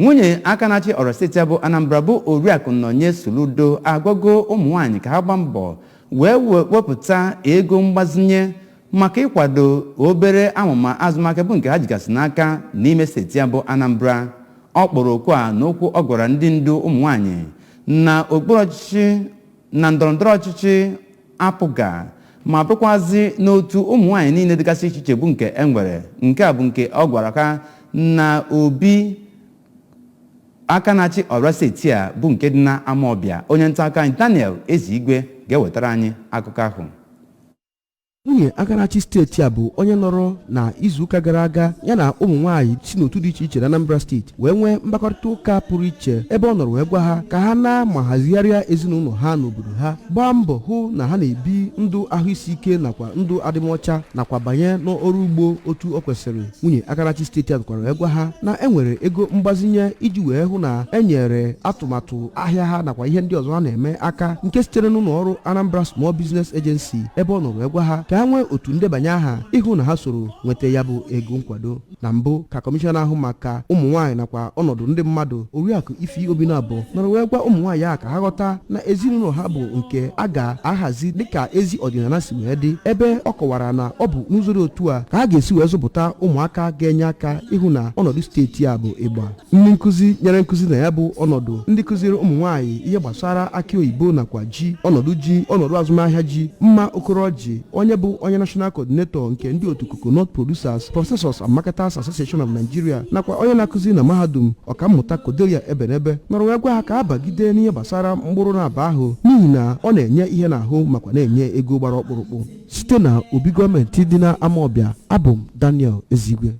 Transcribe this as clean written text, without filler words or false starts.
nwunye aka na-achị Ọra steeti bụ Anambra bụ Oriaku Nonye Soludo agwago Umunwanyi ka ha gbaa mbọ wee wepụta ego mgbazinye maka ịkwado obere amụma azụmahịa bụ nke ha jigasị n'aka n'ime steeti bụ Anambra. Ọ kpọrọ okwu a n'okwu ọ gwara ndị ndu Umunwanyi na okpuru ọchịchị na ndọrọndọrọ ọchịchị apụga ma bụrụkwazị n'otu Umunwanyi niile dịgasị iche iche bụ nke enwere. Nke a bụ nke ọ gwara ka na obi aka na-achị Ọra steeti a bụ nke dị na Amawbia. Onye nta aka anyị Daniel Ezigwe ga-ewetara anyị akụkọ ahụ. Nwunye aka na-achị steeti a bụ onye nọrọ na izuụka gara aga ya na Umunwanyi si n'otu dị iche iche na Anambra steeti wee nwee mkparịta ụka pụrụ iche ebe ọ nọrọ wee gwa ha ka ha na-ma hazigharịa ezinụlọ ha n'obodo ha, gbaa mbọ hụ na ha na-ebi ndụ ahụ isi ike nakwa ndụ adịmọcha nakwa banye n'ọrụ ugbo otu o kwesịrị. Nwunye aka na-achị steeti a dụkwara wee gwa ha na enwere ego mgbazinye iji wee hụ na enyere atụmatụ ahịa ha nakwa ihe ndị ọzọ ha na-eme aka nke sitere n'ụlọ ọrụ Anambra Small Business Agency ebe ọ nọrọ wee gwa ha ka ha nwee otu ndebanye aha ịhụ na ha soro nweta ya bụ ego nkwado. Na mbụ ka kọmishọna ahụ maka Umunwanyi nakwa ọnọdụ ndị mmadụ Oriaku Ifi Obinabọ nọrọ wee gwa Umunwanyi a ka ha ghọta na ezinụlọ ha bụ nke a ga-ahazi dịka ezi ọdịnala si wee dị, ebe ọ kọwara na ọ bụ n'ụzọ dị otu a ka ha ga-esi wee zụpụta ụmụaka ga-enye aka ịhụ na ọnọdụ steeti a bụ ịgba. Ndị nkụzi nyere nkụzi na ya bụ ọnọdụ ndị kụziri Umunwanyi ihe gbasara akị oyibo nakwa ji, ọnọdụ azụmahịa ji, mma okoro ji, onye bụ onye National Coordinator nke ndị otu Coconut Producers, Processors and Marketers Association of Nigeria nakwa onye na-akụzi na mahadum ọkammụta Kodelia Ebenebe nọrọ wee gwa ha ka ha bagide n'ihe gbasara mkpụrụ na-aba ahụ n'ihi na ọ na-enye ihe n'ahụ makwa na-enye ego gbara ọkpụrụkpụ. Site na obi gọọmenti dị na Amawbia, abụ m Daniel Ezigwe.